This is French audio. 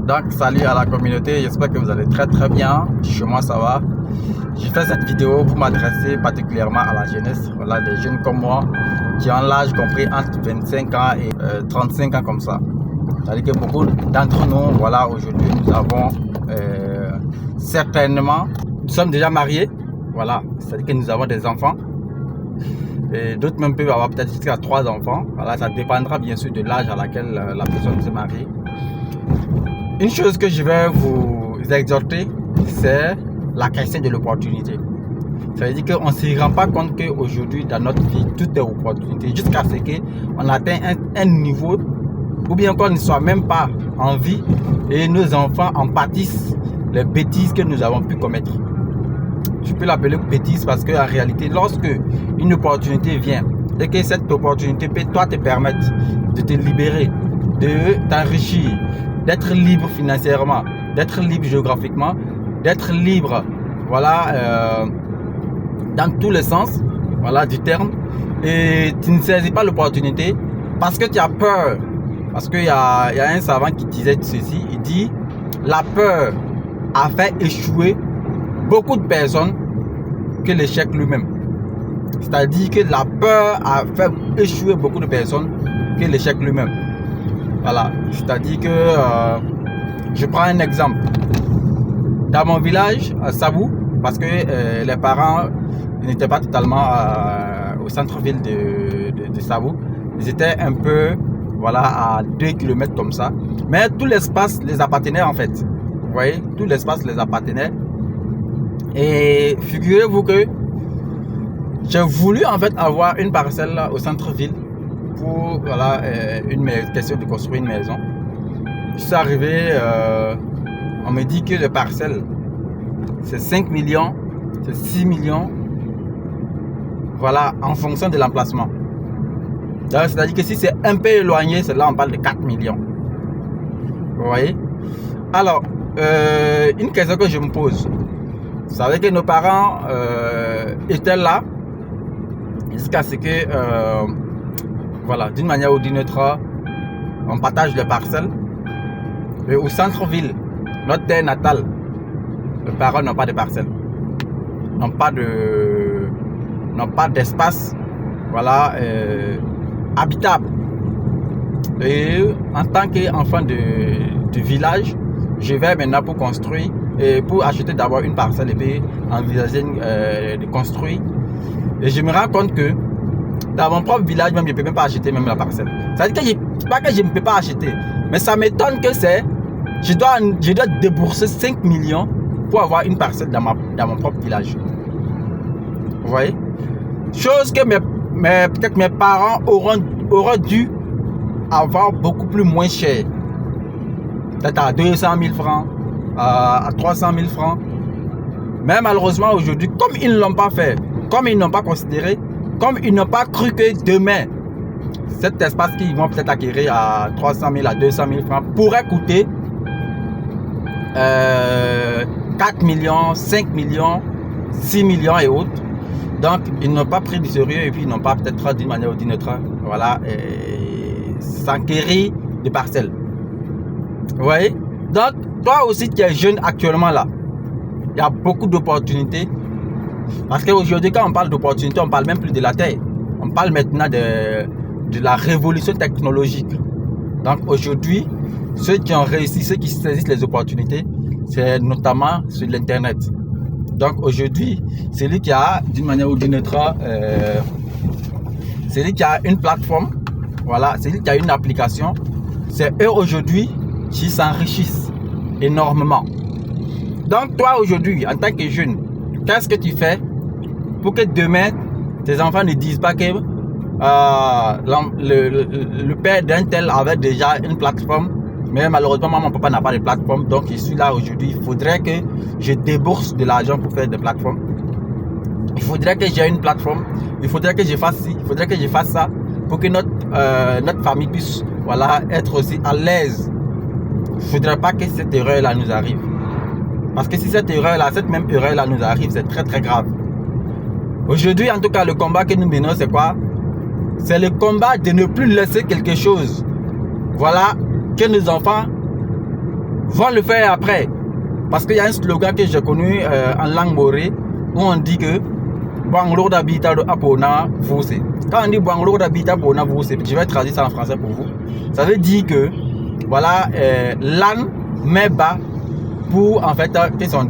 Donc salut à la communauté, j'espère que vous allez très bien. Chez moi ça va. J'ai fait cette vidéo pour m'adresser particulièrement à la jeunesse, voilà, des jeunes comme moi qui ont l'âge compris entre 25 ans et 35 ans comme ça. C'est-à-dire que beaucoup d'entre nous, voilà, aujourd'hui nous avons certainement, nous sommes déjà mariés, voilà, c'est-à-dire que nous avons des enfants. Et d'autres même peuvent avoir peut-être jusqu'à 3 enfants. Voilà, ça dépendra bien sûr de l'âge à laquelle la personne se marie. Une chose que je vais vous exhorter, c'est la question de l'opportunité. Ça veut dire qu'on ne se rend pas compte qu'aujourd'hui, dans notre vie, tout est opportunité. Jusqu'à ce qu'on atteigne un niveau, ou bien qu'on ne soit même pas en vie, et nos enfants en pâtissent les bêtises que nous avons pu commettre. Je peux l'appeler bêtise parce qu'en réalité, lorsque une opportunité vient, et que cette opportunité peut toi te permettre de te libérer, de t'enrichir, d'être libre financièrement, d'être libre géographiquement, d'être libre, voilà, dans tous les sens, voilà, du terme, et tu ne saisis pas l'opportunité parce que tu as peur. Parce qu'il y a un savant qui disait ceci, il dit la peur a fait échouer beaucoup de personnes que l'échec lui-même. C'est-à-dire que la peur a fait échouer beaucoup de personnes que l'échec lui-même. Voilà, c'est-à-dire que je prends un exemple. Dans mon village, à Sabou, parce que les parents n'étaient pas totalement au centre-ville de Sabou, ils étaient un peu, voilà, à 2 km comme ça. Mais tout l'espace les appartenait en fait. Vous voyez, tout l'espace les appartenait. Et figurez-vous que j'ai voulu en fait avoir une parcelle là, au centre-ville pour, voilà, une question de construire une maison. Je suis arrivé, on me dit que les parcelles c'est 5 millions, c'est 6 millions, voilà, en fonction de l'emplacement. C'est-à-dire que si c'est un peu éloigné, c'est là on parle de 4 millions. Vous voyez? Alors, une question que je me pose, vous savez que nos parents étaient là jusqu'à ce que, voilà, d'une manière ou d'une autre, on partage les parcelles. Et au centre-ville, notre terre natale, les parents n'ont pas de parcelles, n'ont pas d'espace, voilà, habitable. Et en tant qu'enfant de village, je vais maintenant pour construire et pour acheter d'abord une parcelle et puis envisager de construire. Et je me rends compte que dans mon propre village, même je ne peux même pas acheter même la parcelle. C'est-à-dire que pas que je ne peux pas acheter, mais ça m'étonne que je dois débourser 5 millions pour avoir une parcelle dans mon propre village. Vous voyez? Chose que peut-être mes parents auraient dû avoir beaucoup plus moins cher. Peut-être à 200 000 francs, à 300 000 francs. Mais malheureusement aujourd'hui, comme ils ne l'ont pas fait, comme ils n'ont pas considéré, comme ils n'ont pas cru que demain, cet espace qu'ils vont peut-être acquérir à 300 000, à 200 000 francs pourrait coûter 4 millions, 5 millions, 6 millions et autres. Donc, ils n'ont pas pris du sérieux et puis ils n'ont pas peut-être d'une manière ou d'une autre, voilà, s'enquérir des parcelles. Vous voyez? Donc, toi aussi qui es jeune actuellement là, il y a beaucoup d'opportunités. Parce qu'aujourd'hui, quand on parle d'opportunités, on ne parle même plus de la terre. On parle maintenant de la révolution technologique. Donc aujourd'hui, ceux qui ont réussi, ceux qui saisissent les opportunités, c'est notamment sur l'internet. Donc aujourd'hui, celui qui a d'une manière ou d'une autre, celui qui a une plateforme, voilà, celui qui a une application, c'est eux aujourd'hui qui s'enrichissent énormément. Donc toi aujourd'hui, en tant que jeune, qu'est-ce que tu fais pour que demain, tes enfants ne disent pas que le père d'un tel avait déjà une plateforme, mais malheureusement, mon papa n'a pas de plateforme, donc je suis là aujourd'hui. Il faudrait que je débourse de l'argent pour faire des plateformes. Il faudrait que j'ai une plateforme. Il faudrait que je fasse ci, il faudrait que je fasse ça pour que notre famille puisse, voilà, être aussi à l'aise. Il ne faudrait pas que cette erreur-là nous arrive. Parce que si cette même erreur-là nous arrive, c'est très très grave. Aujourd'hui, en tout cas, le combat que nous menons, c'est quoi? C'est le combat de ne plus laisser quelque chose, voilà, que nos enfants vont le faire après. Parce qu'il y a un slogan que j'ai connu en langue morée où on dit que Banglo d'habitat de Apona Vose. Quand on dit Banglo d'habitat Apona Vose, je vais traduire ça en français pour vous. Ça veut dire que voilà, l'âne met bas pour en fait que son